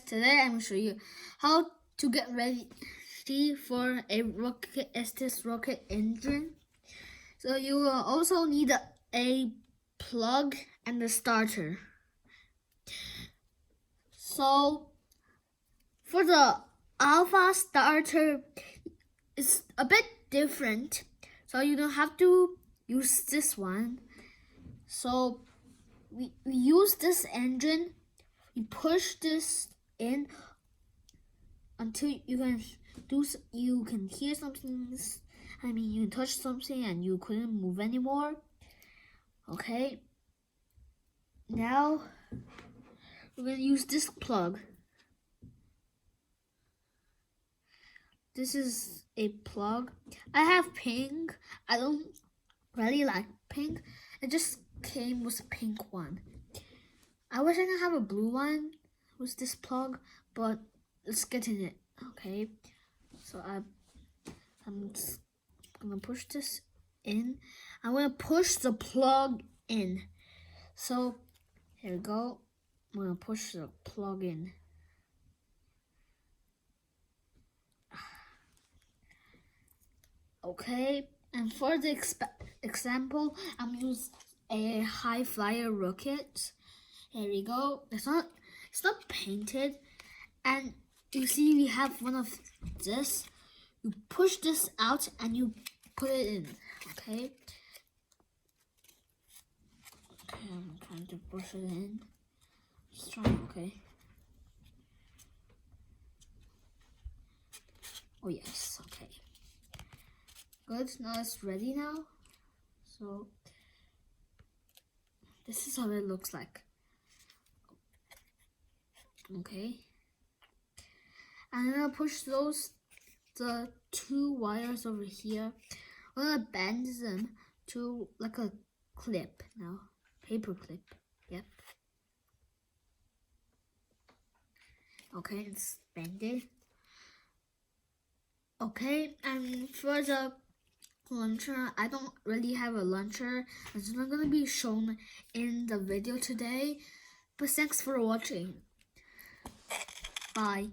Today I'm going to show you how to get ready for a Estes rocket engine. So you will also need a plug and a starter. So for the alpha starter, it's a bit different. So you don't have to use this one. So we use this engine. We push this in until you can hear something. You can touch something and you couldn't move anymore. Okay. Now we're gonna use this plug. This is a plug. I have pink. I don't really like pink. It just came with a pink one. I wish I could have a blue one with this plug, but let's get in it. Okay, so I'm just gonna push this in. I'm gonna push the plug in. So here we go. I'm gonna push the plug in. Okay, and for the example, I'm using a high flyer rocket. Here we go. It's not painted, and you see we have one of this. You push this out and you put it in. Okay. Okay, I'm trying to push it in. Just trying. Okay. Oh yes. Okay. Good. Now it's ready now. So this is how it looks like. Okay. And then I'll push the two wires over here. I'm gonna bend them to like a clip now. Paper clip. Yep. Okay, it's bended. Okay, and for the launcher, I don't really have a launcher. It's not gonna be shown in the video today. But thanks for watching. Bye.